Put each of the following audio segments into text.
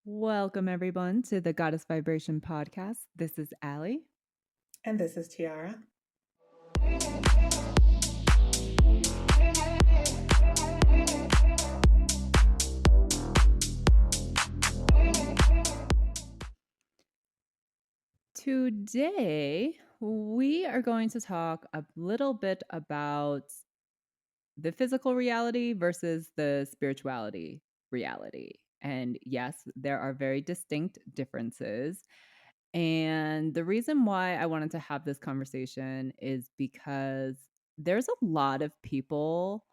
Welcome, everyone, to the Goddess Vibration podcast. This is Ali. And this is Tiara. Today, we are going to talk a little bit about the physical reality versus the spirituality reality. And yes, there are very distinct differences. And the reason why I wanted to have this conversation is because there's a lot of people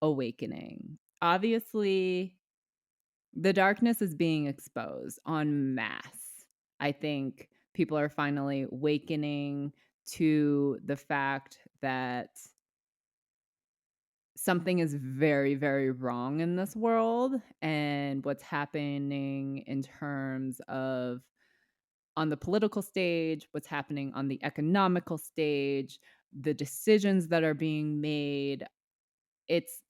awakening. Obviously, the darkness is being exposed en masse. I think people are finally awakening to the fact that something is very, very wrong in this world and what's happening in terms of on the political stage, what's happening on the economical stage, the decisions that are being made. It's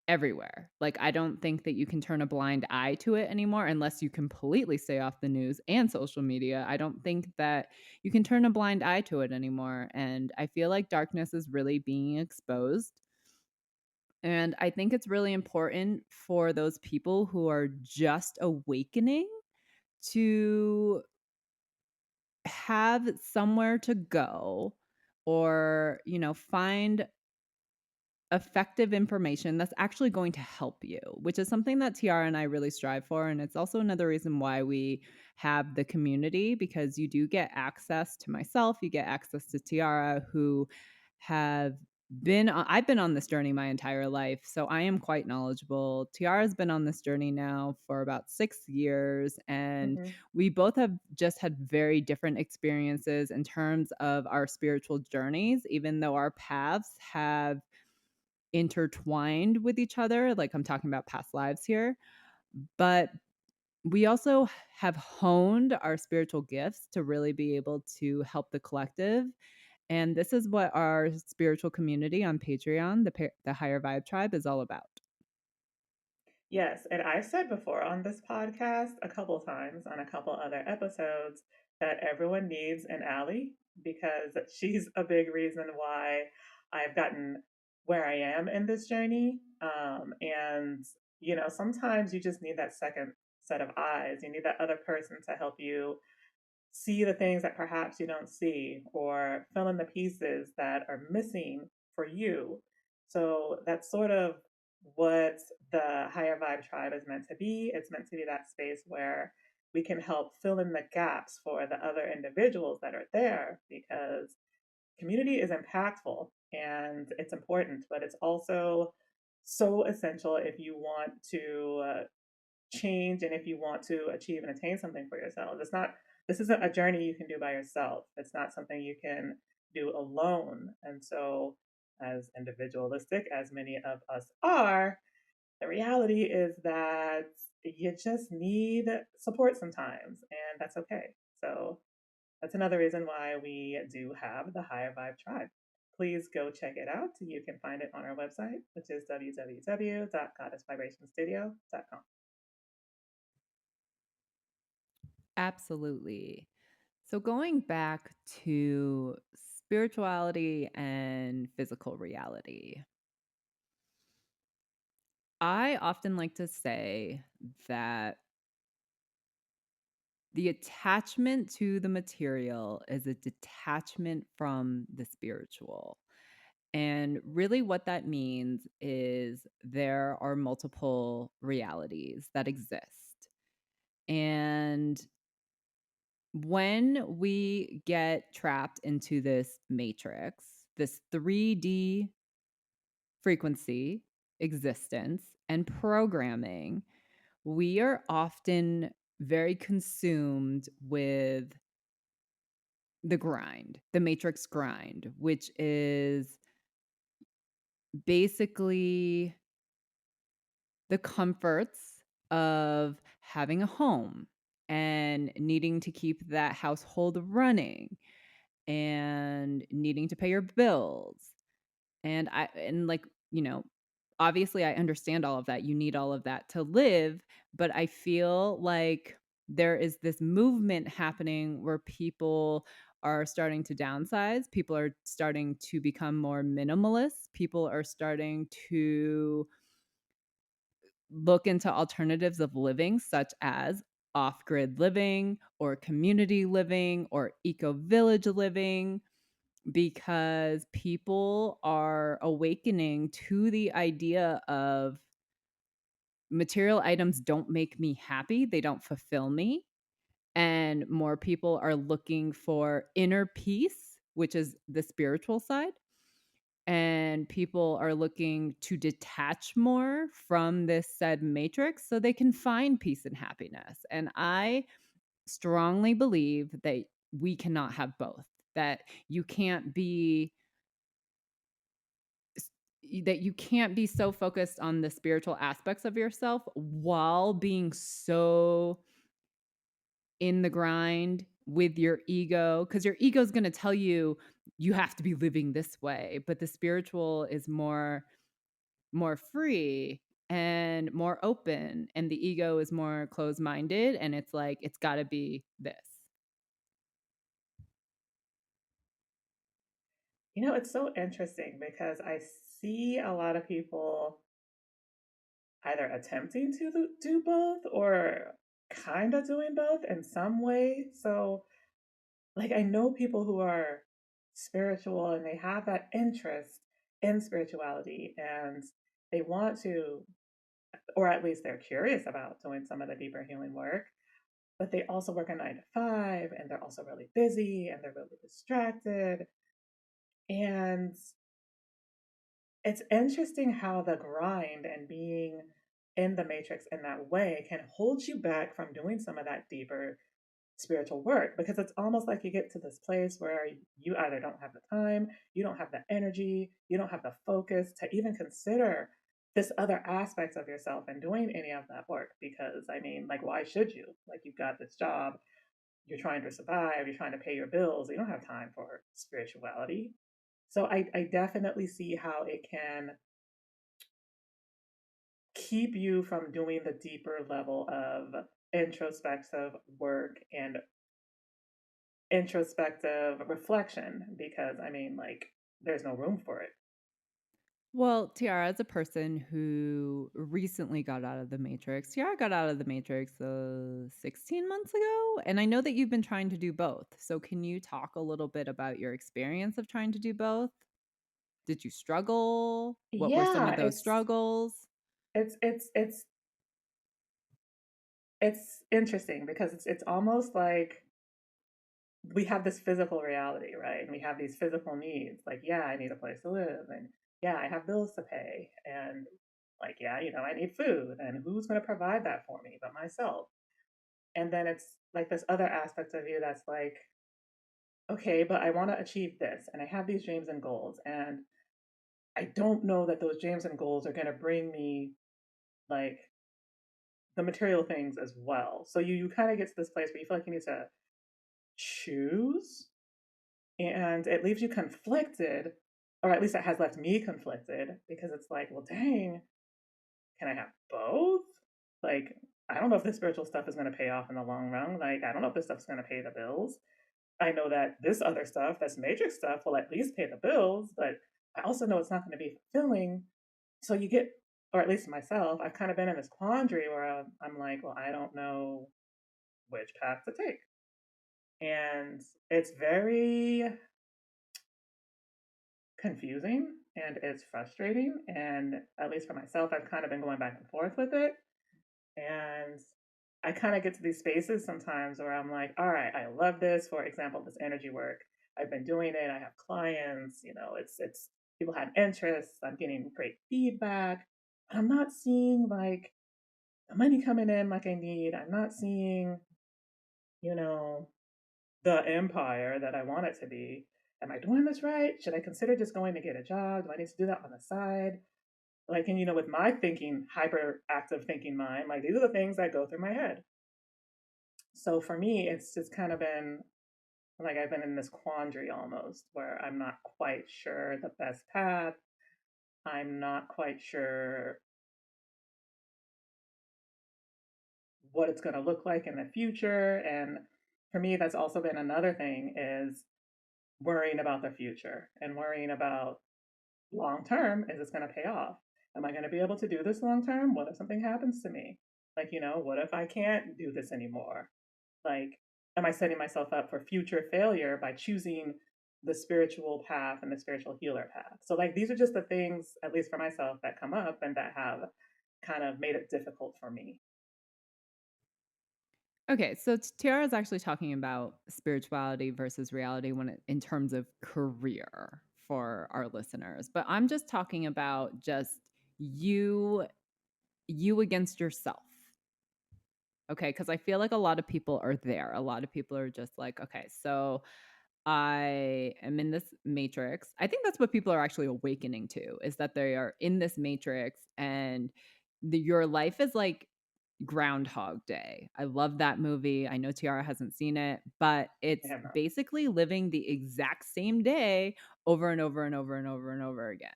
everywhere. Like, I don't think that you can turn a blind eye to it anymore unless you completely stay off the news and social media. I don't think that you can turn a blind eye to it anymore. And I feel like darkness is really being exposed. And I think it's really important for those people who are just awakening to have somewhere to go or, find effective information that's actually going to help you, which is something that Tiara and I really strive for. And it's also another reason why we have the community, because you do get access to myself, you get access to Tiara, who have I've been on this journey my entire life. So I am quite knowledgeable. Tiara's been on this journey now for about 6 years. And Mm-hmm. we both have just had very different experiences in terms of our spiritual journeys, even though our paths have intertwined with each other. Like, I'm talking about past lives here. But we also have honed our spiritual gifts to really be able to help the collective. And this is what our spiritual community on Patreon, the Higher Vibe Tribe, is all about. Yes, and I've said before on this podcast a couple times on a couple other episodes that everyone needs an ally because she's a big reason why I've gotten where I am in this journey. And sometimes you just need that second set of eyes. You need that other person to help you see the things that perhaps you don't see or fill in the pieces that are missing for you. So that's sort of what the higher vibe tribe is meant to be. It's meant to be that space where we can help fill in the gaps for the other individuals that are there, because community is impactful and it's important, but it's also so essential if you want to change and if you want to achieve and attain something for yourself. This isn't a journey you can do by yourself. It's not something you can do alone. And so, as individualistic as many of us are, the reality is that you just need support sometimes, and that's okay. So that's another reason why we do have the Higher Vibe Tribe. Please go check it out. You can find it on our website, which is www.goddessvibrationstudio.com. Absolutely. So, going back to spirituality and physical reality, I often like to say that the attachment to the material is a detachment from the spiritual. And really, what that means is there are multiple realities that exist. And when we get trapped into this matrix, this 3D frequency existence and programming, we are often very consumed with the grind, the matrix grind, which is basically the comforts of having a home and needing to keep that household running and needing to pay your bills. And like, obviously I understand all of that. You need all of that to live, but I feel like there is this movement happening where people are starting to downsize, people are starting to become more minimalist, people are starting to look into alternatives of living, such as off grid living or community living or eco village living, because people are awakening to the idea of material items don't make me happy, they don't fulfill me. And more people are looking for inner peace, which is the spiritual side. And people are looking to detach more from this said matrix so they can find peace and happiness. And I strongly believe that we cannot have both, that you can't be s- that you can't be so focused on the spiritual aspects of yourself while being so in the grind with your ego, because your ego is going to tell you you have to be living this way, but the spiritual is more free and more open, and the ego is more closed minded, and it's like it's got to be this. It's so interesting because I see a lot of people either attempting to do both or kind of doing both in some way. So, like, I know people who are spiritual and they have that interest in spirituality and they want to, or at least they're curious about doing some of the deeper healing work, but they also work a 9 to 5 and they're also really busy and they're really distracted. And it's interesting how the grind and being in the matrix in that way can hold you back from doing some of that deeper spiritual work, because it's almost like you get to this place where you either don't have the time, you don't have the energy, you don't have the focus to even consider this other aspects of yourself and doing any of that work. Because I mean, like, why should you? Like, you've got this job, you're trying to survive, you're trying to pay your bills, you don't have time for spirituality. So I definitely see how it can keep you from doing the deeper level of introspective work and introspective reflection, because I mean, like, there's no room for it. Well, Tiara, as a person who recently got out of the matrix, Tiara got out of the matrix 16 months ago, and I know that you've been trying to do both. So can you talk a little bit about your experience of trying to do both? Did you struggle? What were some Yeah, of those struggles? it's it's it's it's interesting because it's almost like we have this physical reality, right? And we have these physical needs. Like, yeah, I need a place to live, and yeah, I have bills to pay, and like, yeah, I need food, and who's going to provide that for me but myself? And then it's like this other aspect of you that's like, okay, but I want to achieve this, and I have these dreams and goals, and I don't know that those dreams and goals are going to bring me like the material things as well. So you kind of get to this place where you feel like you need to choose, and it leaves you conflicted, or at least it has left me conflicted, because it's like, well, dang, can I have both? Like, I don't know if this spiritual stuff is going to pay off in the long run. Like, I don't know if this stuff's going to pay the bills. I know that this other stuff, that's matrix stuff, will at least pay the bills, but I also know it's not going to be fulfilling. So you get, or at least myself, I've kind of been in this quandary where I'm like, well, I don't know which path to take. And it's very confusing and it's frustrating. And at least for myself, I've kind of been going back and forth with it. And I kind of get to these spaces sometimes where I'm like, all right, I love this. For example, this energy work. I've been doing it. I have clients, it's people had interest. I'm getting great feedback. But I'm not seeing like the money coming in like I need. I'm not seeing, you know, the empire that I want it to be. Am I doing this right? Should I consider just going to get a job? Do I need to do that on the side? Like, and with my thinking, hyperactive thinking mind, like, these are the things that go through my head. So for me, it's just kind of been like I've been in this quandary almost where I'm not quite sure the best path. I'm not quite sure what it's going to look like in the future. And for me, that's also been another thing is worrying about the future and worrying about long term, is this going to pay off? Am I going to be able to do this long term? What if something happens to me? Like, what if I can't do this anymore? Like, am I setting myself up for future failure by choosing the spiritual path and the spiritual healer path? So, like, these are just the things, at least for myself, that come up and that have kind of made it difficult for me. Okay, so Tiara is actually talking about spirituality versus reality in terms of career for our listeners, but I'm just talking about just you you against yourself. Okay, because I feel like a lot of people are there. A lot of people are just like, okay, so I am in this matrix. I think that's what people are actually awakening to, is that they are in this matrix and your life is like Groundhog Day. I love that movie. I know Tiara hasn't seen it, but I it's have not. basically living the exact same day over and over and over and over and over again.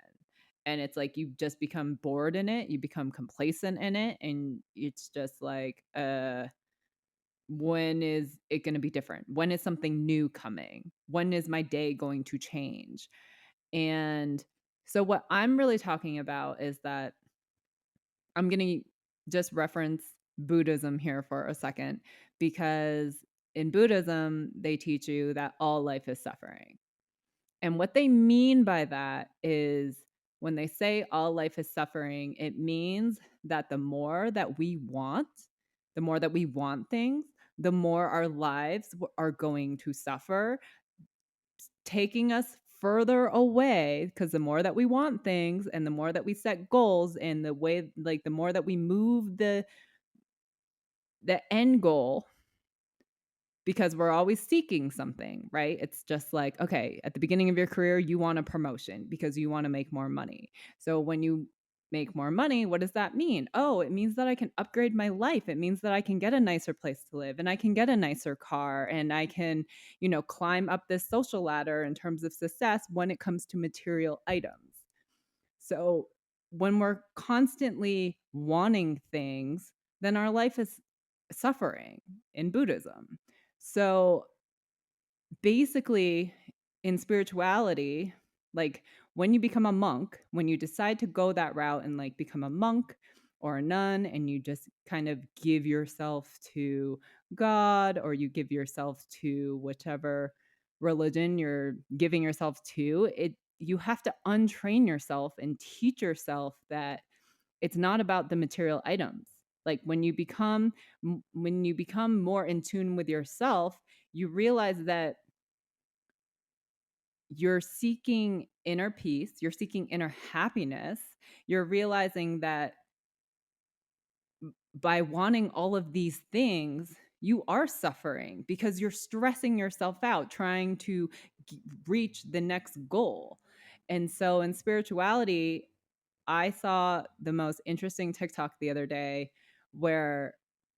And it's like you just become bored in it, you become complacent in it, and it's just like, when is it going to be different? When is something new coming? When is my day going to change? And so, what I'm really talking about is that I'm going to just reference Buddhism here for a second, because in Buddhism, they teach you that all life is suffering. And what they mean by that is when they say all life is suffering, it means that the more that we want things, the more our lives are going to suffer, taking us further away, because the more that we want things and the more that we set goals and the way, like, the more that we move the end goal, because we're always seeking something, right? It's just like, okay, at the beginning of your career, you want a promotion because you want to make more money. So when you make more money, what does that mean? Oh, it means that I can upgrade my life. It means that I can get a nicer place to live and I can get a nicer car and I can, climb up this social ladder in terms of success when it comes to material items. So when we're constantly wanting things, then our life is suffering in Buddhism. So basically, in spirituality, like when you become a monk, when you decide to go that route and like become a monk or a nun, and you just kind of give yourself to God, or you give yourself to whichever religion you're giving yourself to, you have to untrain yourself and teach yourself that it's not about the material items. Like when you become more in tune with yourself, you realize that you're seeking inner peace, you're seeking inner happiness. You're realizing that by wanting all of these things, you are suffering because you're stressing yourself out trying to reach the next goal. And so in spirituality, I saw the most interesting TikTok the other day where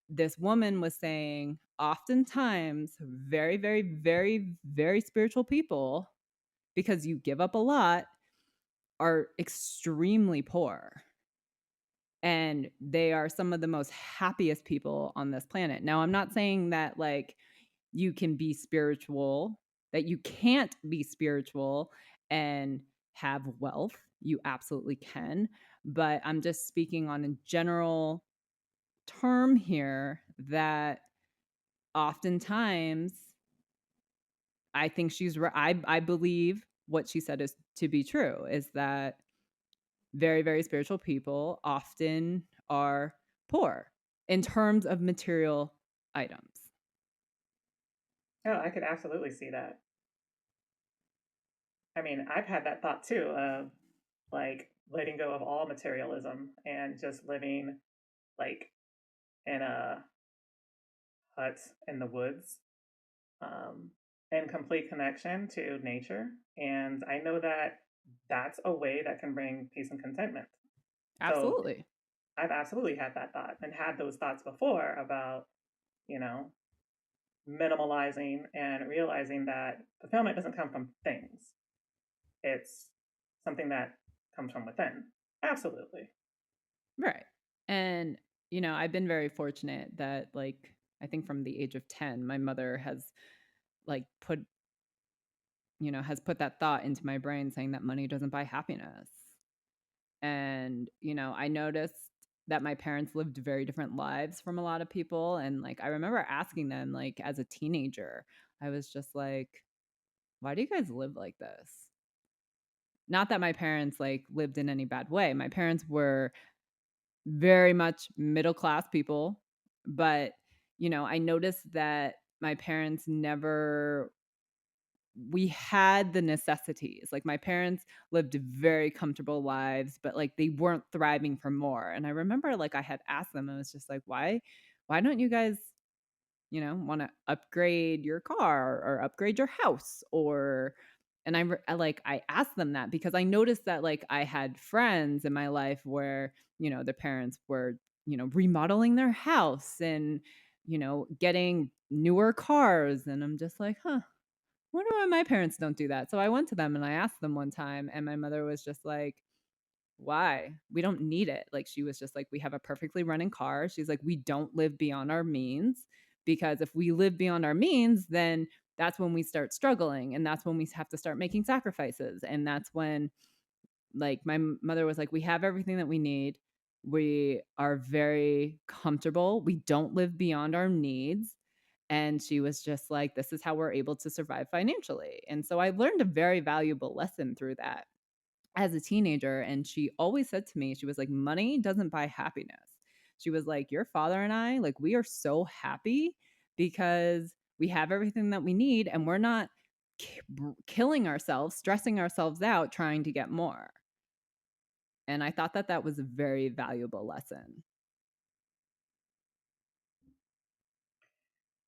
this woman was saying, oftentimes, very, very, very, very spiritual people, because you give up a lot, are extremely poor. And they are some of the most happiest people on this planet. Now, I'm not saying that like you can be spiritual, that you can't be spiritual and have wealth. You absolutely can. But I'm just speaking on a general term here that oftentimes I think she's right. I believe what she said is to be true, is that very, very spiritual people often are poor in terms of material items. Oh, I could absolutely see that. I mean, I've had that thought too of like letting go of all materialism and just living like in a hut in the woods, um, in complete connection to nature. And I know that that's a way that can bring peace and contentment. So Absolutely. I've absolutely had that thought and had those thoughts before about, you know, minimalizing and realizing that fulfillment doesn't come from things. It's something that comes from within. Absolutely. Right. And I've been very fortunate that, like, I think from the age of 10, my mother has, like, put that thought into my brain saying that money doesn't buy happiness. And, I noticed that my parents lived very different lives from a lot of people. And, like, I remember asking them, like, as a teenager, I was just like, why do you guys live like this? Not that my parents, like, lived in any bad way. My parents were very much middle class people, but, I noticed that my parents never we had the necessities. Like, my parents lived very comfortable lives, but, like, they weren't thriving for more. And I remember, like, I had asked them, I was just like, "Why don't you guys, wanna upgrade your car or upgrade your house?" Or and I asked them that because I noticed that, like, I had friends in my life where, their parents were, remodeling their house and, getting newer cars, and I'm just like, "Huh, wonder why my parents don't do that." So I went to them and I asked them one time, and my mother was just like, "Why? We don't need it." Like, she was just like, "We have a perfectly running car." She's like, "We don't live beyond our means, because if we live beyond our means, then that's when we start struggling, and that's when we have to start making sacrifices, and that's when." Like, my mother was like, "We have everything that we need. We are very comfortable. We don't live beyond our needs." And she was just like, "This is how we're able to survive financially." And so I learned a very valuable lesson through that as a teenager. And she always said to me, she was like, "Money doesn't buy happiness." She was like, "Your father and I, like, we are so happy because we have everything that we need and we're not killing ourselves, stressing ourselves out trying to get more." And I thought that that was a very valuable lesson.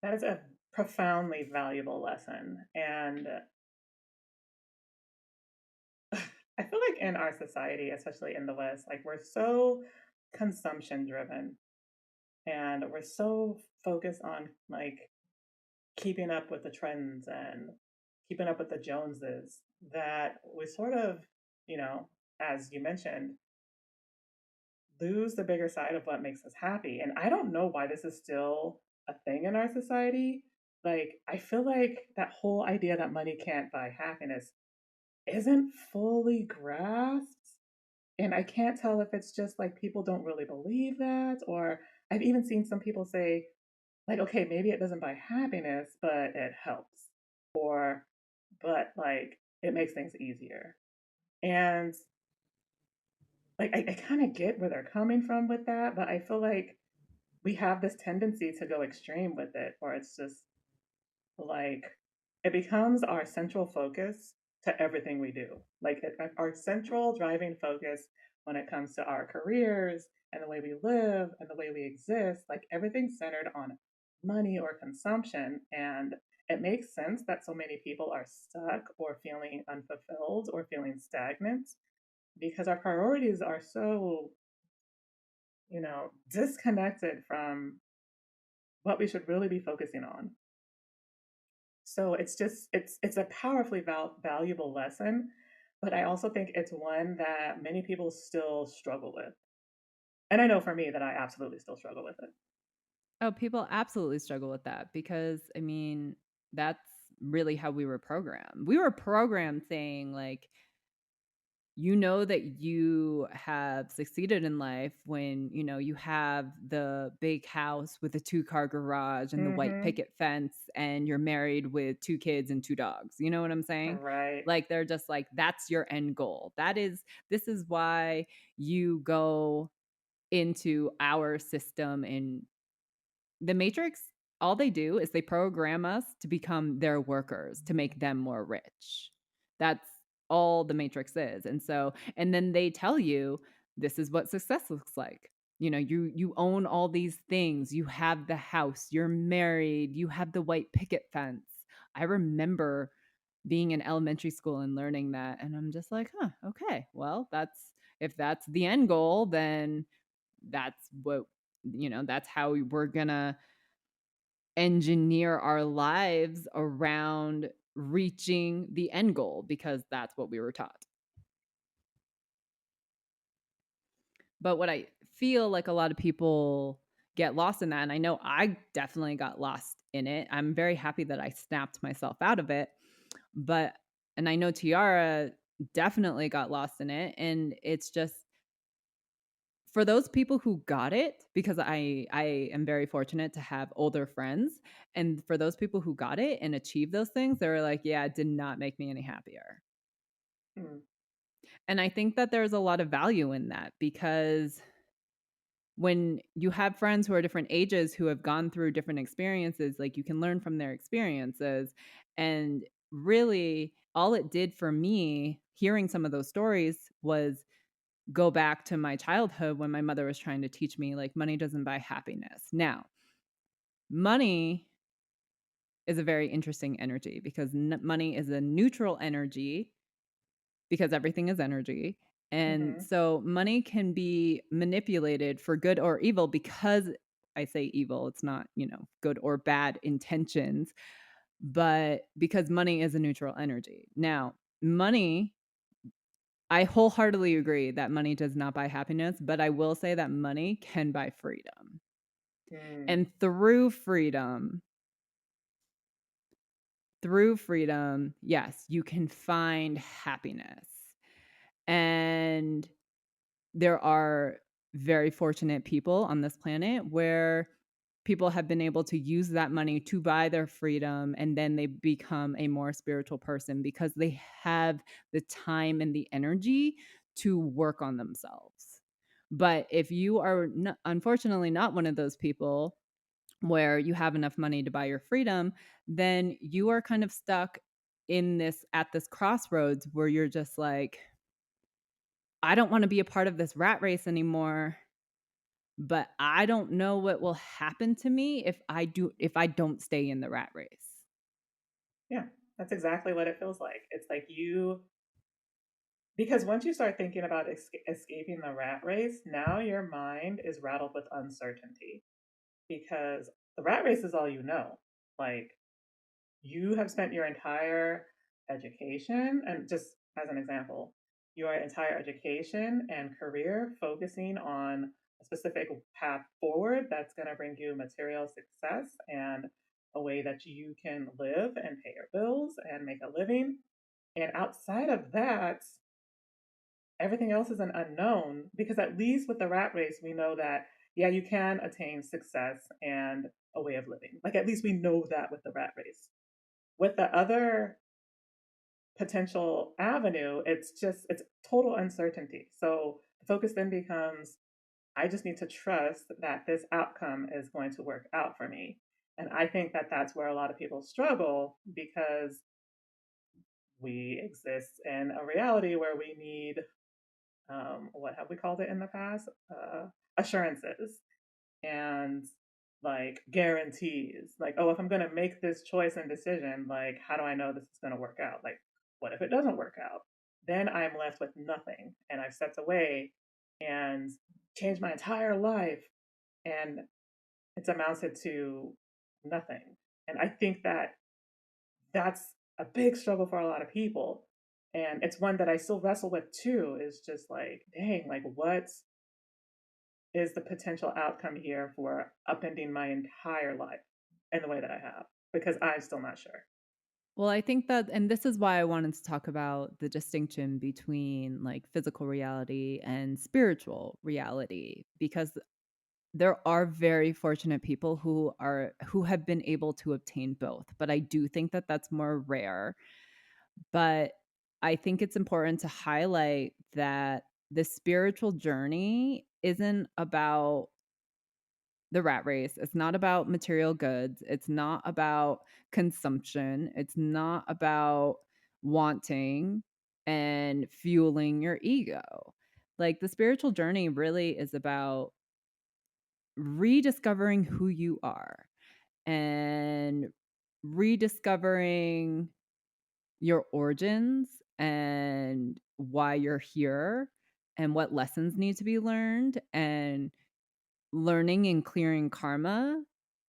That is a profoundly valuable lesson. And I feel like in our society, especially in the West, like we're so consumption driven and we're so focused on like keeping up with the trends and keeping up with the Joneses that we sort of, you know, as you mentioned, lose the bigger side of what makes us happy. And I don't know why this is still a thing in our society. Like, I feel like that whole idea that money can't buy happiness isn't fully grasped. And I can't tell if it's just like people don't really believe that, or I've even seen some people say, like, okay, maybe it doesn't buy happiness, but it helps. Or, but like, it makes things easier. And like, I kind of get where they're coming from with that, but I feel like we have this tendency to go extreme with it, or it's just like it becomes our central focus to everything we do. Like our central driving focus when it comes to our careers and the way we live and the way we exist, like everything's centered on money or consumption. And it makes sense that so many people are stuck or feeling unfulfilled or feeling stagnant because our priorities are so, disconnected from what we should really be focusing on. So it's just it's a powerfully valuable lesson, but I also think it's one that many people still struggle with. And I know for me that I absolutely still struggle with it. Oh, people absolutely struggle with that because, I mean, that's really how we were programmed. We were programmed saying, like, that you have succeeded in life when, you have the big house with a two-car garage and the white Mhm. picket fence and you're married with two kids and two dogs. You know what I'm saying? Right. Like, they're just like, that's your end goal. This is why you go into our system. And the Matrix, all they do is they program us to become their workers, to make them more rich. That's all the Matrix is. And then they tell you this is what success looks like. You own all these things. You have the house, you're married, you have the white picket fence. I remember being in elementary school and learning that, and I'm just like, "Huh, okay. Well, that's if that's the end goal, then that's what that's how we're gonna engineer our lives around reaching the end goal because that's what we were taught." But what I feel like a lot of people get lost in that, and I know I definitely got lost in it. I'm very happy that I snapped myself out of it, but and I know Tiara definitely got lost in it, and it's just for those people who got it, because I am very fortunate to have older friends, and for those people who got it and achieved those things, they were like, "Yeah, it did not make me any happier." Mm, And I think that there's a lot of value in that because when you have friends who are different ages who have gone through different experiences, like, you can learn from their experiences, and really, all it did for me hearing some of those stories was go back to my childhood when my mother was trying to teach me, like, money doesn't buy happiness. Now, money is a very interesting energy because money is a neutral energy because everything is energy. And mhm, so money can be manipulated for good or evil because I say evil, it's not, good or bad intentions, but because money is a neutral energy. Now, money, I wholeheartedly agree that money does not buy happiness, but I will say that money can buy freedom. mm, And through freedom, yes, you can find happiness. And there are very fortunate people on this planet where people have been able to use that money to buy their freedom, and then they become a more spiritual person because they have the time and the energy to work on themselves. But if you are unfortunately not one of those people where you have enough money to buy your freedom, then you are kind of stuck in this at this crossroads where you're just like, I don't want to be a part of this rat race anymore, but I don't know what will happen to me if I don't stay in the rat race. yeah, that's exactly what it feels like. It's like you because once you start thinking about escaping the rat race, now your mind is rattled with uncertainty because the rat race is all you know. Like, you have spent your entire education, and just as an example, your entire education and career focusing on a specific path forward that's going to bring you material success and a way that you can live and pay your bills and make a living. And outside of that, everything else is an unknown because at least with the rat race, we know that, yeah, you can attain success and a way of living. Like, at least we know that with the rat race. With the other potential avenue, it's total uncertainty. So the focus then becomes, I just need to trust that this outcome is going to work out for me. And I think that that's where a lot of people struggle because we exist in a reality where we need, what have we called it in the past? Assurances and like guarantees. Like, oh, if I'm going to make this choice and decision, like, how do I know this is going to work out? Like, what if it doesn't work out? Then I'm left with nothing. And I've stepped away and changed my entire life. And it's amounted to nothing. And I think that that's a big struggle for a lot of people. And it's one that I still wrestle with too, is just like, dang, like, what is the potential outcome here for upending my entire life in the way that I have? Because I'm still not sure. Well, I think that and this is why I wanted to talk about the distinction between, like, physical reality and spiritual reality, because there are very fortunate people who have been able to obtain both, but I do think that that's more rare. But I think it's important to highlight that the spiritual journey isn't about the rat race. It's not about material goods. It's not about consumption. It's not about wanting and fueling your ego. Like the spiritual journey really is about rediscovering who you are and rediscovering your origins and why you're here and what lessons need to be learned and learning and clearing karma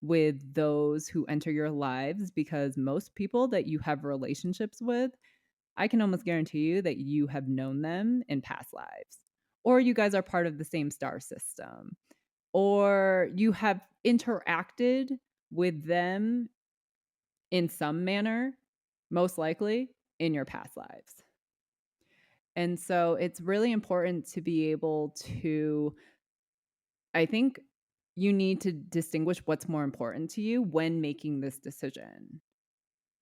with those who enter your lives because most people that you have relationships with, I can almost guarantee you that you have known them in past lives or you guys are part of the same star system, or you have interacted with them in some manner, most likely in your past lives. And so it's really important to be able to, I think you need to distinguish what's more important to you when making this decision.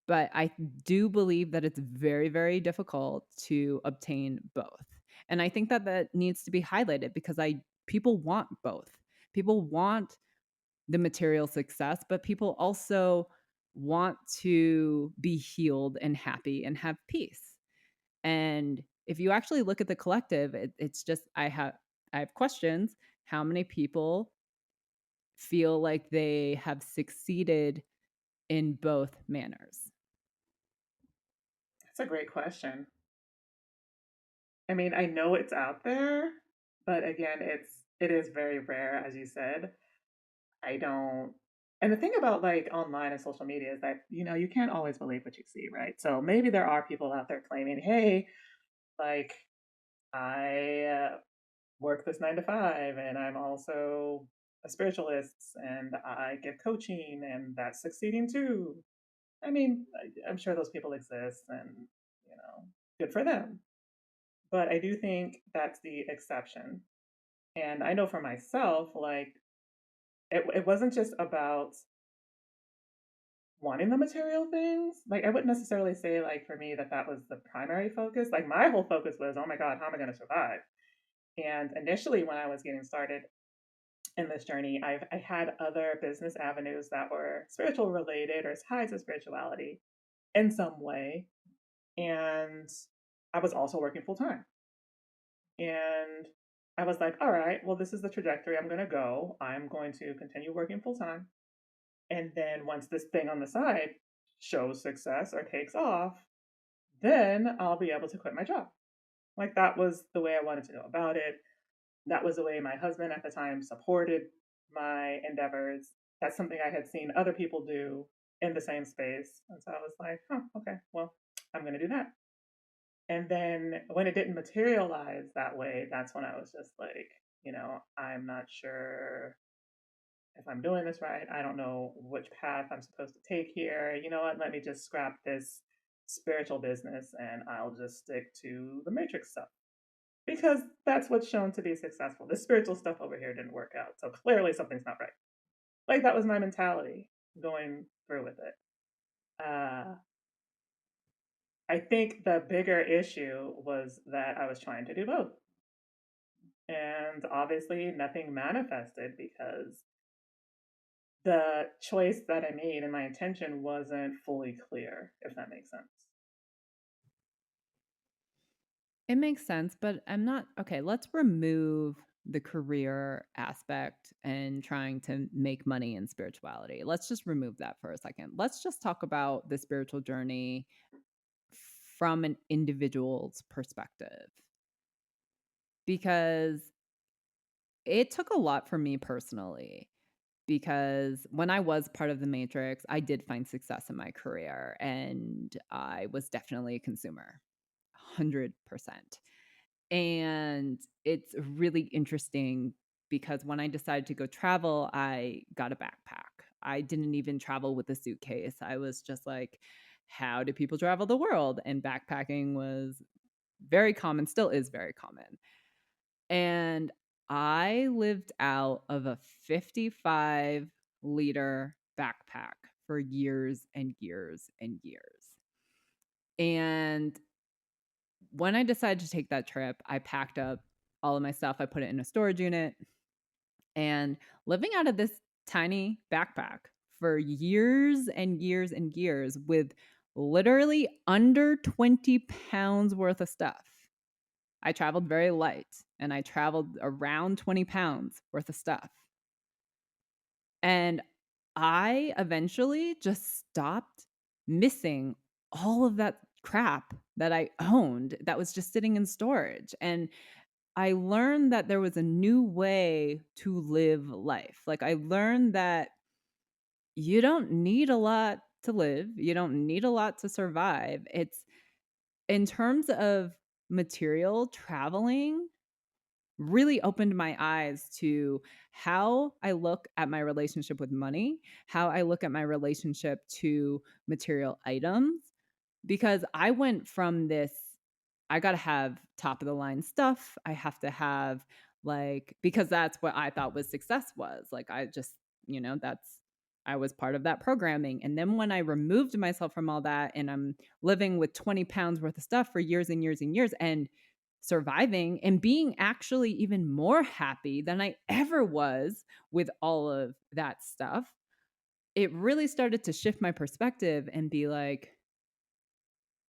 But I do believe that it's very, very difficult to obtain both. And I think that that needs to be highlighted because I people want both. People want the material success, but people also want to be healed and happy and have peace. And if you actually look at the collective, it's just I have questions. How many people feel like they have succeeded in both manners? That's a great question. I mean, I know it's out there, but again, it is very rare, as you said. I don't. And the thing about like online and social media is that you can't always believe what you see, right? So maybe there are people out there claiming, "Hey, like I work this 9 to 5, and I'm also a spiritualist, and I give coaching, and that's succeeding too." I mean, I'm sure those people exist, and good for them. But I do think that's the exception. And I know for myself, like it wasn't just about wanting the material things. Like I wouldn't necessarily say like for me that that was the primary focus. Like my whole focus was, oh my God, how am I going to survive? And initially, when I was getting started in this journey, I had other business avenues that were spiritual related or tied to spirituality in some way. And I was also working full time. And I was like, all right, well, this is the trajectory I'm going to go. I'm going to continue working full time. And then once this thing on the side shows success or takes off, then I'll be able to quit my job. Like that was the way I wanted to go about it. That was the way my husband at the time supported my endeavors. That's something I had seen other people do in the same space. And so I was like, huh, okay, well, I'm going to do that. And then when it didn't materialize that way, that's when I was just like, I'm not sure if I'm doing this right. I don't know which path I'm supposed to take here. You know what? Let me just scrap this spiritual business and I'll just stick to the matrix stuff because that's what's shown to be successful. The spiritual stuff over here didn't work out. So clearly something's not right. Like that was my mentality going through with it. Uh, I think the bigger issue was that I was trying to do both. And obviously, nothing manifested because the choice that I made and my intention wasn't fully clear, if that makes sense. It makes sense, but I'm not okay. Let's remove the career aspect and trying to make money in spirituality. Let's just remove that for a second. Let's just talk about the spiritual journey from an individual's perspective because it took a lot for me personally. Because when I was part of the matrix, I did find success in my career and I was definitely a consumer, 100%. And it's really interesting because when I decided to go travel, I got a backpack. I didn't even travel with a suitcase. I was just like, how do people travel the world? And backpacking was very common, still is very common. And I lived out of a 55-liter backpack for years and years and years. And when I decided to take that trip, I packed up all of my stuff. I put it in a storage unit and living out of this tiny backpack for years and years and years with literally under 20 pounds worth of stuff. I traveled very light and I traveled around 20 pounds worth of stuff. And I eventually just stopped missing all of that crap that I owned that was just sitting in storage. And I learned that there was a new way to live life. Like, I learned that you don't need a lot to live, you don't need a lot to survive. It's in terms of material traveling, really opened my eyes to how I look at my relationship with money, how I look at my relationship to material items, because I went from this, I gotta have top of the line stuff. I have to have, like, because that's what I thought was success was. Like, I just, that's, I was part of that programming. And then when I removed myself from all that and I'm living with 20 pounds worth of stuff for years and years and years and surviving and being actually even more happy than I ever was with all of that stuff, it really started to shift my perspective and be like,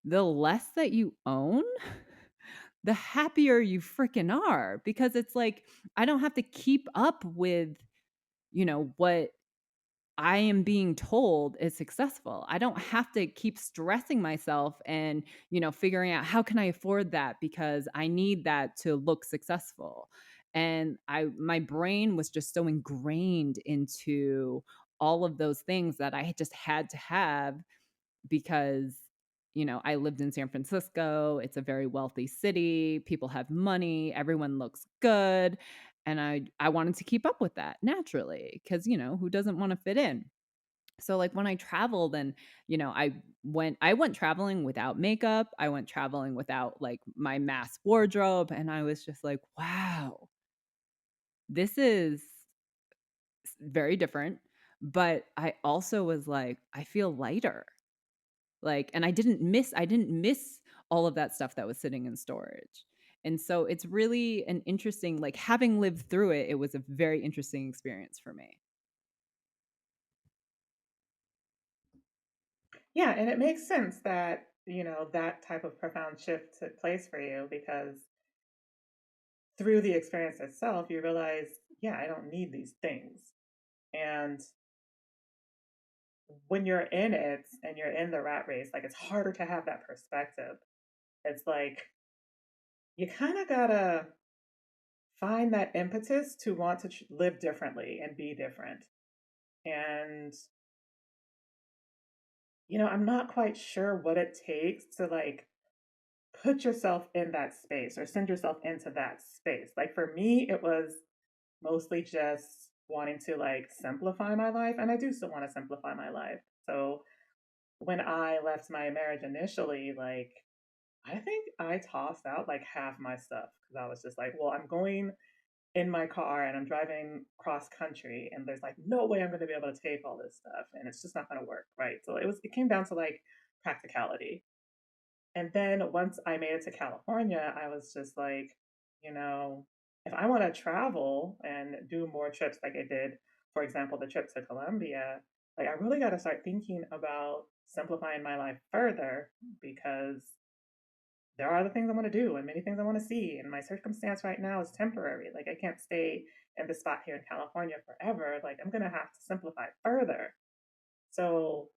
the less that you own, the happier you freaking are, because it's like I don't have to keep up with, what I am being told is successful. I don't have to keep stressing myself and, figuring out how can I afford that because I need that to look successful. And my brain was just so ingrained into all of those things that I just had to have because, I lived in San Francisco. It's a very wealthy city. People have money. Everyone looks good. And I wanted to keep up with that naturally because, who doesn't want to fit in? So like when I traveled and, I went traveling without makeup. I went traveling without like my mass wardrobe. And I was just like, wow, this is very different. But I also was like, I feel lighter. Like, and I didn't miss all of that stuff that was sitting in storage. And so it's really an interesting, like, having lived through it, it was a very interesting experience for me. Yeah, and it makes sense that, that type of profound shift took place for you because through the experience itself, you realize, yeah, I don't need these things. And when you're in it and you're in the rat race, like it's harder to have that perspective. It's like you kind of gotta find that impetus to want to live differently and be different. And, I'm not quite sure what it takes to like put yourself in that space or send yourself into that space. Like for me, it was mostly just wanting to like simplify my life. And I do still want to simplify my life. So when I left my marriage initially, like I think I tossed out like half my stuff because I was just like, well, I'm going in my car and I'm driving cross country and there's like no way I'm going to be able to take all this stuff and it's just not going to work, right? So it came down to like practicality. And then once I made it to California, I was just like, you know, if I want to travel and do more trips like I did, for example, the trip to Colombia, like I really got to start thinking about simplifying my life further because there are other things I want to do and many things I want to see. And my circumstance right now is temporary. Like I can't stay in the spot here in California forever. Like I'm going to have to simplify further. So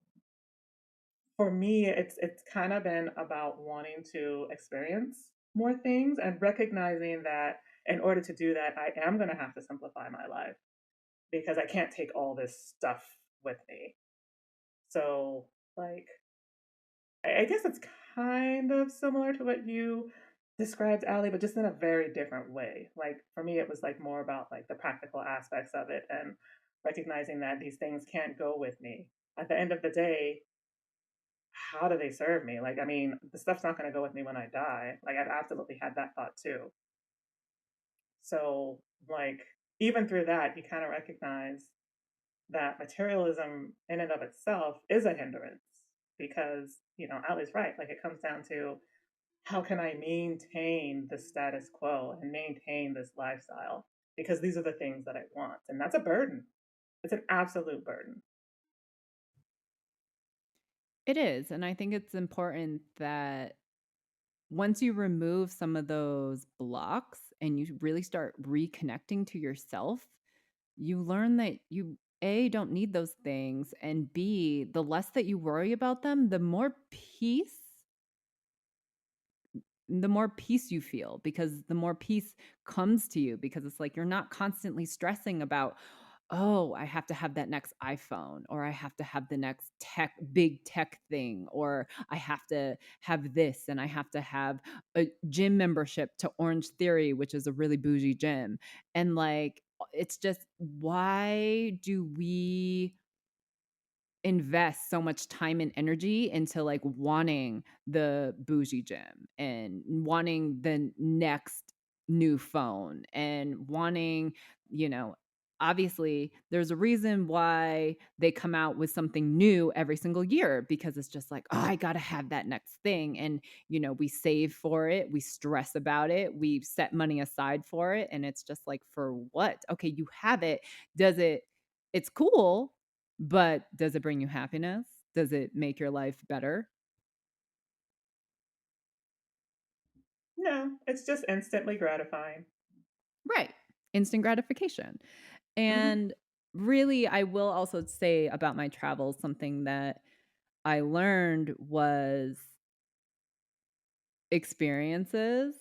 for me, it's kind of been about wanting to experience more things and recognizing that in order to do that, I am going to have to simplify my life because I can't take all this stuff with me. So, like, I guess it's kind of similar to what you described, Ali, but just in a very different way. Like, for me, it was like more about like the practical aspects of it and recognizing that these things can't go with me. At the end of the day, how do they serve me? Like, I mean, the stuff's not going to go with me when I die. Like, I've absolutely had that thought too. So, like, even through that, you kind of recognize that materialism in and of itself is a hindrance because, Ali's right. Like, it comes down to how can I maintain the status quo and maintain this lifestyle? Because these are the things that I want. And that's a burden. It's an absolute burden. It is, and I think it's important that once you remove some of those blocks and you really start reconnecting to yourself, you learn that you A, don't need those things, and B, the less that you worry about them, the more peace you feel because the more peace comes to you because it's like you're not constantly stressing about, oh, I have to have that next iPhone, or I have to have the next big tech thing, or I have to have this, and I have to have a gym membership to Orange Theory, which is a really bougie gym. And like, it's just, why do we invest so much time and energy into like wanting the bougie gym and wanting the next new phone and wanting, you know, obviously there's a reason why they come out with something new every single year, because it's just like, oh, I got to have that next thing. And, we save for it, we stress about it, we set money aside for it. And it's just like, for what? Okay, you have it. Does it, it's cool, but does it bring you happiness? Does it make your life better? No, it's just instantly gratifying. Right. Instant gratification. Hmm. And really, I will also say about my travels, something that I learned was experiences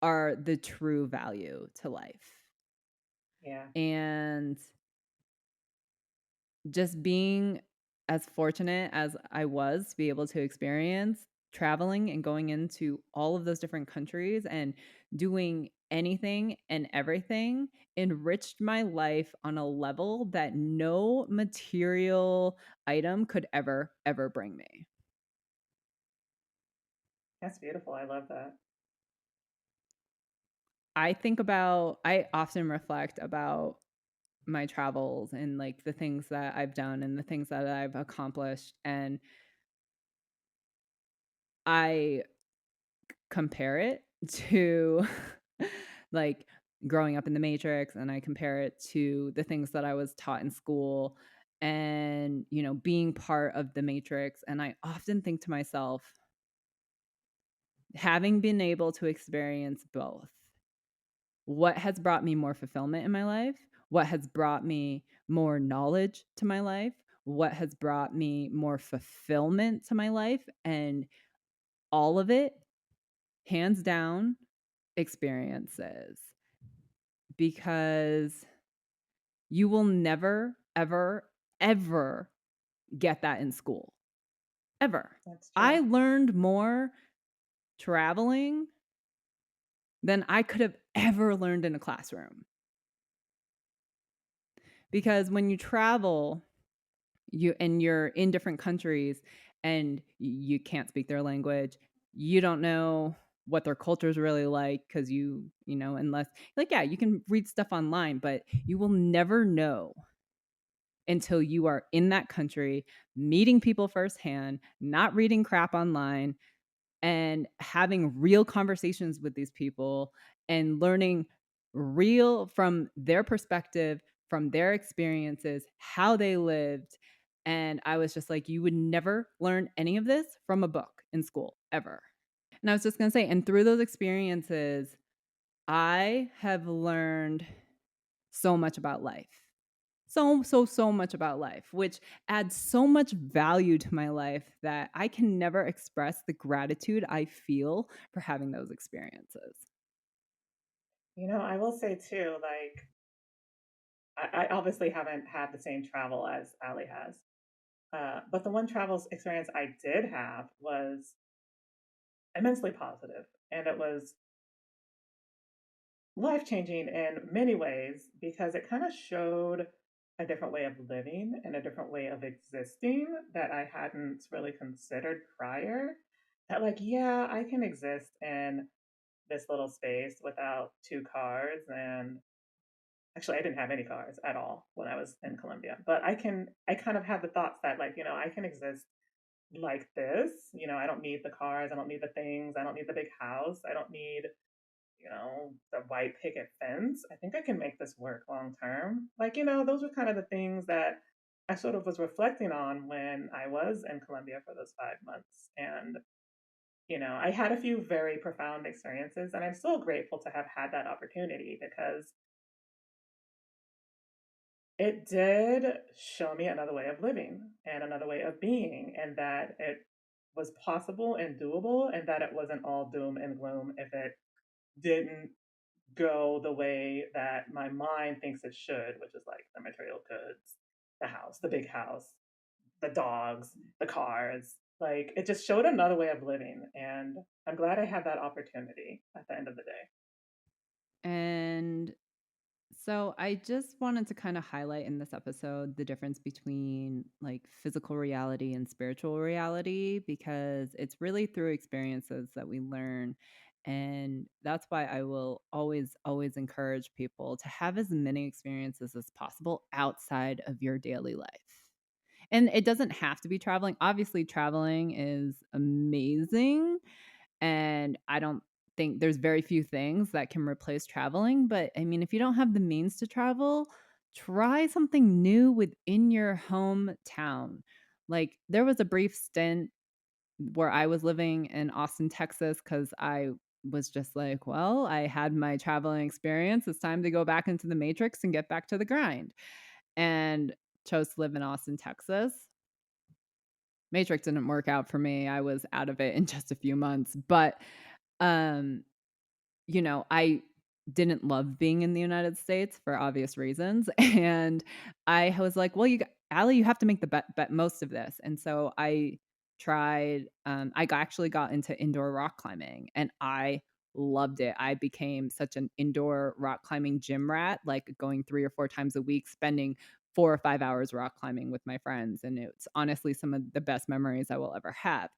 are the true value to life. Yeah, And just being as fortunate as I was to be able to experience traveling and going into all of those different countries and doing anything and everything enriched my life on a level that no material item could ever bring me. that's beautiful. I love that. I often reflect about my travels and like the things that I've done and the things that I've accomplished, and I compare it to like growing up in the Matrix, and I compare it to the things that I was taught in school and, being part of the Matrix. And I often think to myself, having been able to experience both, what has brought me more fulfillment in my life? What has brought me more knowledge to my life? What has brought me more fulfillment to my life? And all of it, hands down, experiences, because you will never, ever, ever get that in school, ever. That's I true. learned more traveling than I could have ever learned in a classroom, because when you travel, you're in different countries and you can't speak their language. You don't know what their culture is really like, because unless, like, yeah, you can read stuff online, but you will never know until you are in that country, meeting people firsthand, not reading crap online, and having real conversations with these people and learning real from their perspective, from their experiences, how they lived. And I was just like, you would never learn any of this from a book in school ever. And I was just going to say, and through those experiences, I have learned so much about life. So much about life, which adds so much value to my life that I can never express the gratitude I feel for having those experiences. I will say too, like, I obviously haven't had the same travel as Ali has. But the one travel experience I did have was immensely positive, and it was life changing in many ways because it kind of showed a different way of living and a different way of existing that I hadn't really considered prior. That, like, yeah, I can exist in this little space without two cars. And actually, I didn't have any cars at all when I was in Colombia, but I kind of had the thoughts that, like, I can exist like this. I don't need the cars, I don't need the things, I don't need the big house, I don't need, the white picket fence. I think I can make this work long term. Like, those were kind of the things that I sort of was reflecting on when I was in Colombia for those 5 months. And, I had a few very profound experiences, and I'm so grateful to have had that opportunity because it did show me another way of living and another way of being, and that it was possible and doable, and that it wasn't all doom and gloom if it didn't go the way that my mind thinks it should, which is like the material goods, the house, the big house, the dogs, the cars. Like it just showed another way of living. And I'm glad I had that opportunity at the end of the day. And so I just wanted to kind of highlight in this episode the difference between like physical reality and spiritual reality because it's really through experiences that we learn. And that's why I will always, always encourage people to have as many experiences as possible outside of your daily life. And it doesn't have to be traveling. Obviously, traveling is amazing, and I don't think there's very few things that can replace traveling, but I mean, if you don't have the means to travel, try something new within your hometown. Like, there was a brief stint where I was living in Austin, Texas, because I was just like, "Well, I had my traveling experience. It's time to go back into the matrix and get back to the grind." And chose to live in Austin, Texas. Matrix didn't work out for me. I was out of it in just a few months, but, um, I didn't love being in the United States for obvious reasons, and I was like, "Well, Allie, you have to make the most of this." And so I tried, actually got into indoor rock climbing, and I loved it. I became such an indoor rock climbing gym rat, like going 3 or 4 times a week, spending 4 or 5 hours rock climbing with my friends, and it's honestly some of the best memories I will ever have.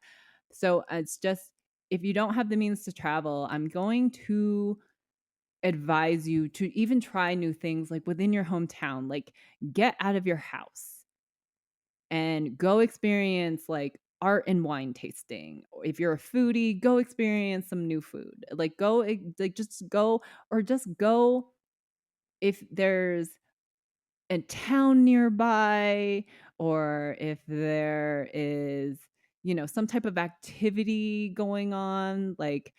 So, it's just if you don't have the means to travel, I'm going to advise you to even try new things like within your hometown, like get out of your house and go experience like art and wine tasting. Or if you're a foodie, go experience some new food. Like like just go or just go if there's a town nearby or if there is, some type of activity going on. Like,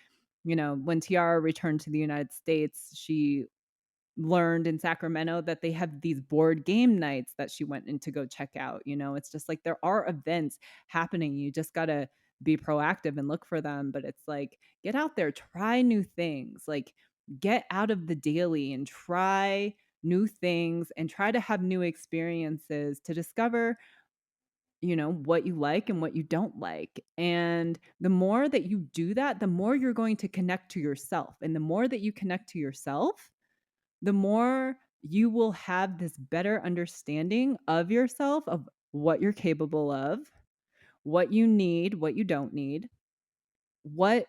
when Tiara returned to the United States, she learned in Sacramento that they have these board game nights that she went in to go check out. It's just like there are events happening. You just got to be proactive and look for them. But it's like, get out there, try new things, like get out of the daily and try new things and try to have new experiences to discover what you like and what you don't like. And the more that you do that, the more you're going to connect to yourself. And the more that you connect to yourself, the more you will have this better understanding of yourself, of what you're capable of, what you need, what you don't need, what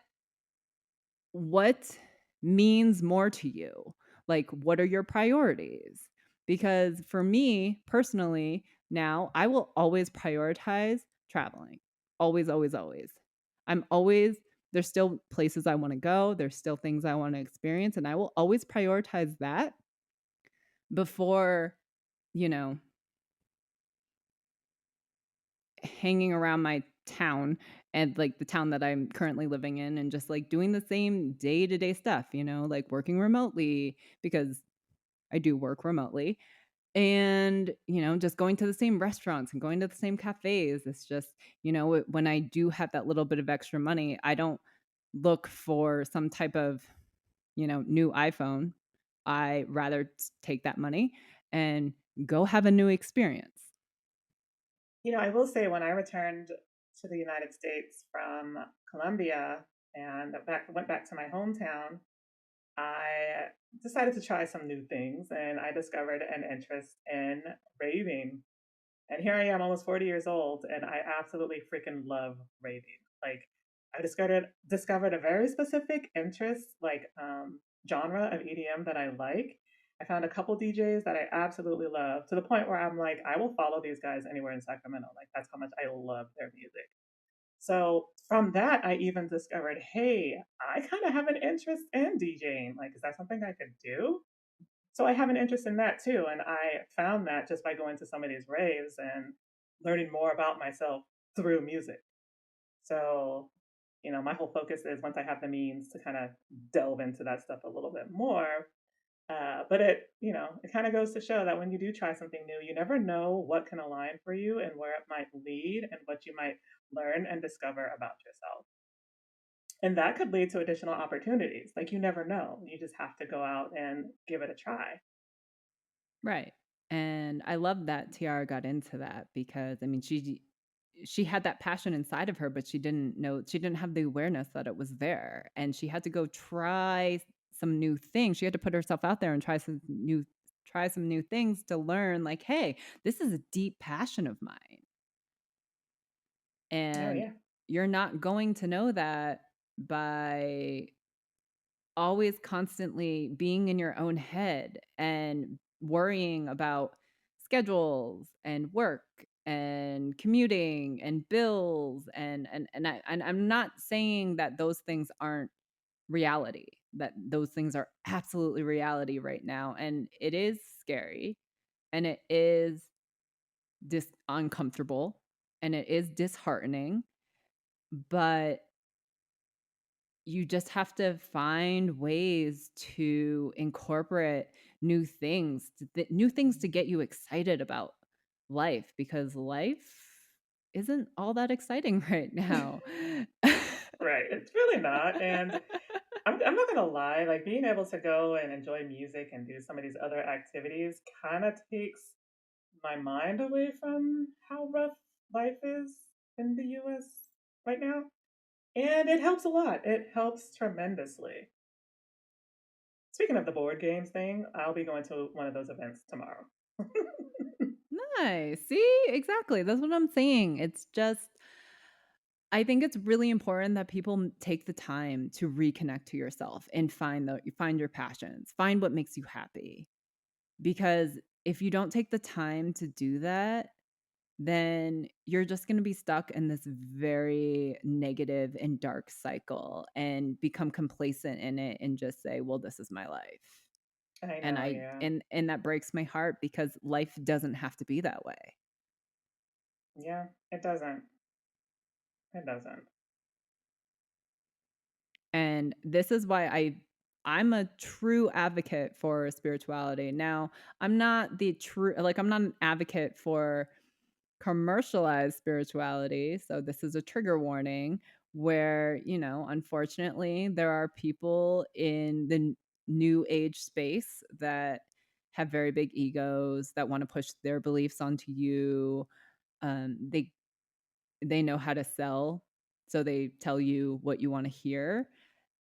what means more to you. Like, what are your priorities? Because for me personally, now I will always prioritize traveling. Always, always, always. There's still places I want to go, there's still things I want to experience, and I will always prioritize that before, you know, hanging around my town and like the town that I'm currently living in and just like doing the same day-to-day stuff, like working remotely because I do work remotely and, just going to the same restaurants and going to the same cafes. It's just, when I do have that little bit of extra money, I don't look for some type of, new iPhone. I rather take that money and go have a new experience. I will say when I returned to the United States from Colombia and went back to my hometown, I decided to try some new things and I discovered an interest in raving. And here I am, almost 40 years old, and I absolutely freaking love raving. Like, I discovered a very specific interest, like genre of EDM that I like. I found a couple DJs that I absolutely love to the point where I'm like, I will follow these guys anywhere in Sacramento. Like, that's how much I love their music. So from that, I even discovered, hey, I kind of have an interest in DJing. Like, is that something I could do? So I have an interest in that too. And I found that just by going to some of these raves and learning more about myself through music. So, my whole focus is once I have the means to kind of delve into that stuff a little bit more. But it kind of goes to show that when you do try something new, you never know what can align for you and where it might lead and what you might learn and discover about yourself. And that could lead to additional opportunities. Like you never know. You just have to go out and give it a try. Right. And I love that Tiara got into that because I mean she had that passion inside of her, but she didn't have the awareness that it was there. And she had to go try some new things. She had to put herself out there and try some new things to learn like, hey, this is a deep passion of mine. Oh And yeah. you're not going to know that by always constantly being in your own head and worrying about schedules and work and commuting and bills and I'm not saying that those things aren't reality, that those things are absolutely reality right now, and it is scary and it is uncomfortable and it is disheartening, but you just have to find ways to incorporate new things to get you excited about life because life isn't all that exciting right now. Right. It's really not. And I'm not gonna lie, like being able to go and enjoy music and do some of these other activities kind of takes my mind away from how rough life is in the US right now. And it helps a lot. It helps tremendously. Speaking of the board games thing, I'll be going to one of those events tomorrow. Nice. See? Exactly. That's what I'm saying. It's just I think it's really important that people take the time to reconnect to yourself and find your passions, find what makes you happy. Because if you don't take the time to do that, then you're just going to be stuck in this very negative and dark cycle and become complacent in it and just say, "Well, this is my life." I And know, yeah. that breaks my heart because life doesn't have to be that way. Yeah, it doesn't. It doesn't. And this is why I'm a true advocate for spirituality. Now, I'm not an advocate for commercialized spirituality. So this is a trigger warning where, unfortunately, there are people in the new age space that have very big egos that want to push their beliefs onto you. They know how to sell, so they tell you what you want to hear.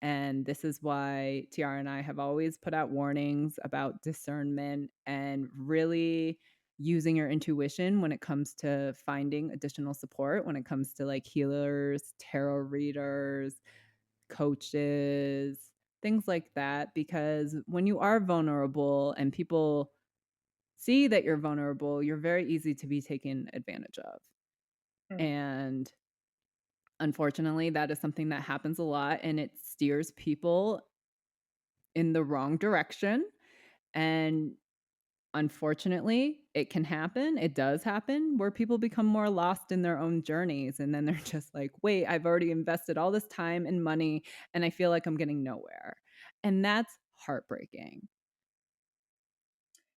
And this is why Tiara and I have always put out warnings about discernment and really using your intuition when it comes to finding additional support, when it comes to like healers, tarot readers, coaches, things like that. Because when you are vulnerable and people see that you're vulnerable, you're very easy to be taken advantage of. Mm. And unfortunately, that is something that happens a lot and it steers people in the wrong direction. And unfortunately, it can happen. It does happen where people become more lost in their own journeys. And then they're just like, wait, I've already invested all this time and money and I feel like I'm getting nowhere. And that's heartbreaking.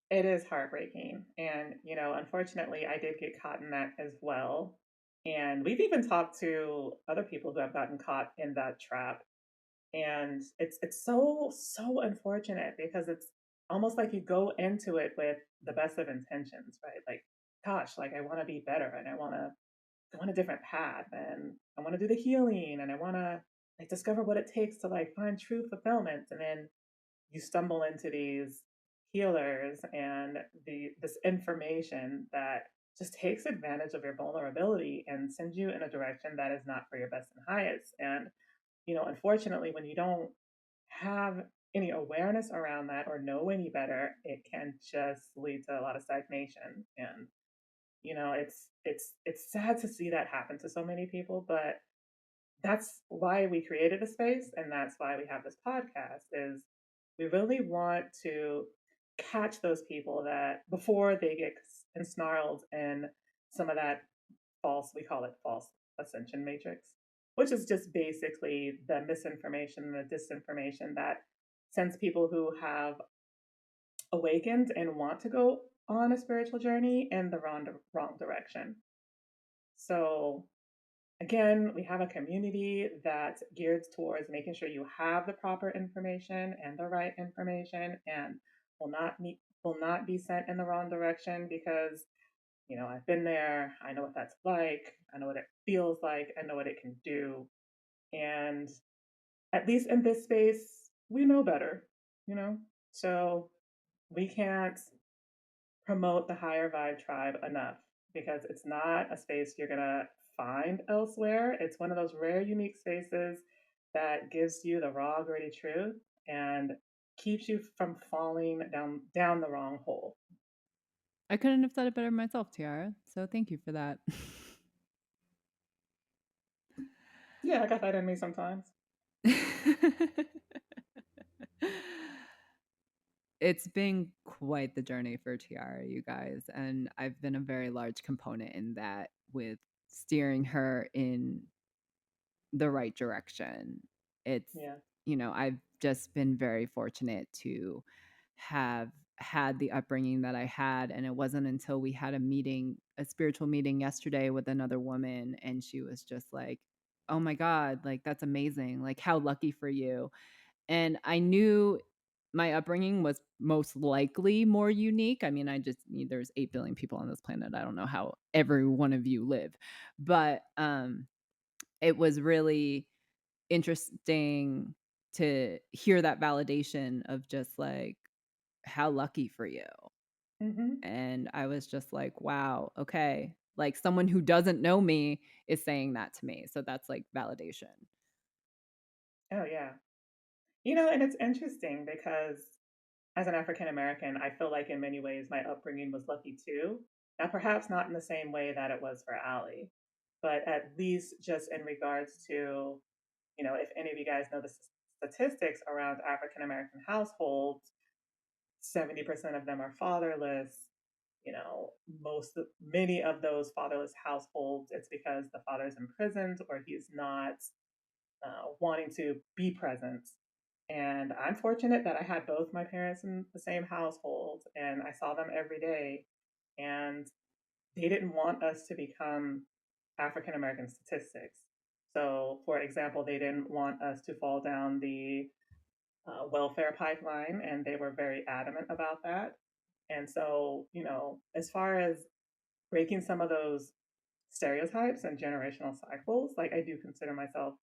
It is heartbreaking. And, unfortunately, I did get caught in that as well. And we've even talked to other people who have gotten caught in that trap. And it's so unfortunate because it's almost like you go into it with the best of intentions, right? Like, gosh, like I want to be better and I want to go on a different path and I want to do the healing and I want to like discover what it takes to like find true fulfillment. And then you stumble into these healers and this information that just takes advantage of your vulnerability and sends you in a direction that is not for your best and highest. And unfortunately, when you don't have any awareness around that or know any better, it can just lead to a lot of stagnation. And it's sad to see that happen to so many people, but that's why we created a space and that's why we have this podcast is we really want to catch those people that before they get ensnarled in some of that we call it false ascension matrix, which is just basically the misinformation and the disinformation that sends people who have awakened and want to go on a spiritual journey in the wrong direction. So again, we have a community that's geared towards making sure you have the proper information and the right information, and will not be sent in the wrong direction because I've been there. I know what that's like. I know what it feels like. I know what it can do. And at least in this space, we know better, you know? So we can't promote the higher vibe tribe enough because it's not a space you're going to find elsewhere. It's one of those rare, unique spaces that gives you the raw, gritty truth and keeps you from falling down the wrong hole. I couldn't have said it better myself, Tiara. So thank you for that. Yeah, I got that in me sometimes. It's been quite the journey for Tiara, you guys, and I've been a very large component in that with steering her in the right direction. It's, Yeah. I've just been very fortunate to have had the upbringing that I had. And it wasn't until we had a spiritual meeting yesterday with another woman, and she was just like, oh my God, like that's amazing. Like, how lucky for you. And I knew my upbringing was most likely more unique. I mean, there's 8 billion people on this planet. I don't know how every one of you live. But it was really interesting to hear that validation of just like, how lucky for you. Hmm. And I was just like, wow, okay. Like someone who doesn't know me is saying that to me. So that's like validation. Oh, yeah. And it's interesting because as an African American, I feel like in many ways my upbringing was lucky too. Now, perhaps not in the same way that it was for Ali, but at least just in regards to, if any of you guys know the statistics around African American households, 70% of them are fatherless. Many of those fatherless households, it's because the father's imprisoned or he's not wanting to be present. And I'm fortunate that I had both my parents in the same household and I saw them every day. And they didn't want us to become African American statistics. So, for example, they didn't want us to fall down the welfare pipeline, and they were very adamant about that. And so, as far as breaking some of those stereotypes and generational cycles, like I do consider myself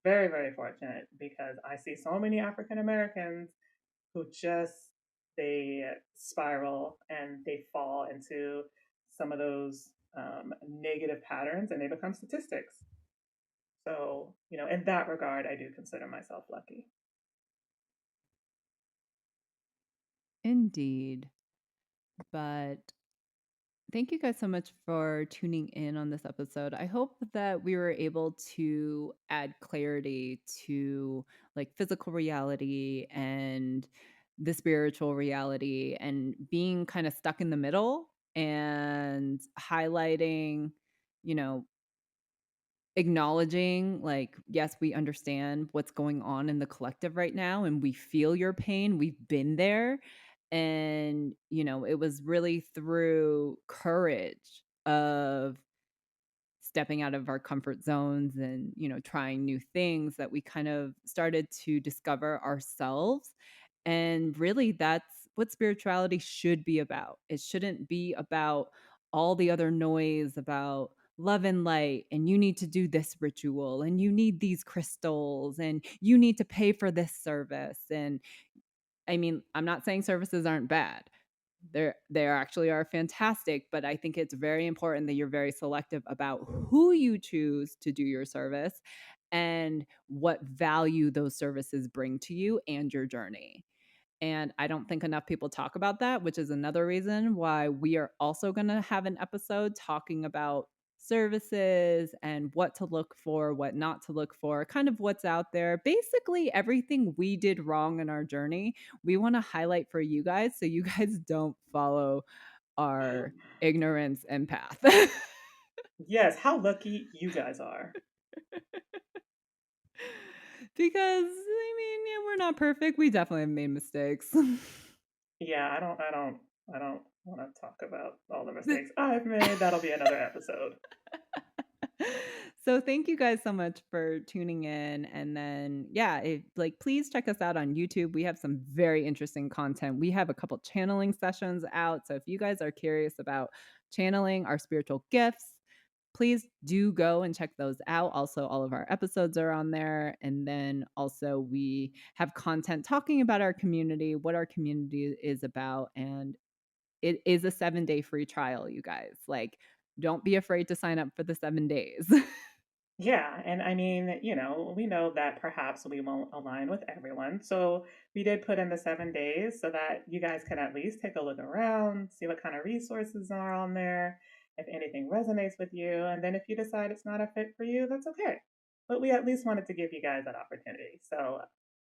very, very fortunate because I see so many African Americans who just they spiral and they fall into some of those negative patterns and they become statistics. So, in that regard, I do consider myself lucky. Indeed. But thank you guys so much for tuning in on this episode. I hope that we were able to add clarity to like physical reality and the spiritual reality and being kind of stuck in the middle and highlighting, you know, acknowledging like, yes, we understand what's going on in the collective right now and we feel your pain. We've been there. And, it was really through courage of stepping out of our comfort zones and, trying new things that we kind of started to discover ourselves. And really, that's what spirituality should be about. It shouldn't be about all the other noise about love and light, and you need to do this ritual, and you need these crystals, and you need to pay for this service. And I mean, I'm not saying services aren't bad. They actually are fantastic, but I think it's very important that you're very selective about who you choose to do your service and what value those services bring to you and your journey. And I don't think enough people talk about that, which is another reason why we are also going to have an episode talking about services and what to look for, what not to look for, kind of what's out there. Basically, everything we did wrong in our journey, we want to highlight for you guys so you guys don't follow our ignorance and path. Yes, how lucky you guys are. Because, I mean, yeah, we're not perfect. We definitely have made mistakes. Yeah, I don't want to talk about all the mistakes I've made. That'll be another episode. So thank you guys so much for tuning in. And then, yeah, please check us out on YouTube. We have some very interesting content. We have a couple channeling sessions out. So if you guys are curious about channeling our spiritual gifts, please do go and check those out. Also, all of our episodes are on there. And then also, we have content talking about our community, what our community is about. And it is a 7-day free trial, you guys. Like, don't be afraid to sign up for the 7 days. Yeah, and I mean, we know that perhaps we won't align with everyone. So we did put in the 7 days so that you guys can at least take a look around, see what kind of resources are on there, if anything resonates with you. And then if you decide it's not a fit for you, that's okay. But we at least wanted to give you guys that opportunity. So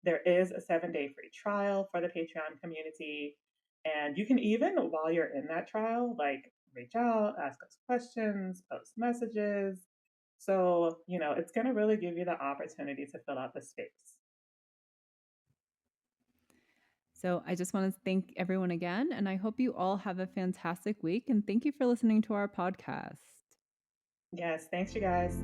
there is a 7 day free trial for the Patreon community. And you can even, while you're in that trial, like reach out, ask us questions, post messages, so, it's going to really give you the opportunity to fill out the space. So I just want to thank everyone again, and I hope you all have a fantastic week. And thank you for listening to our podcast. Yes, thanks, you guys.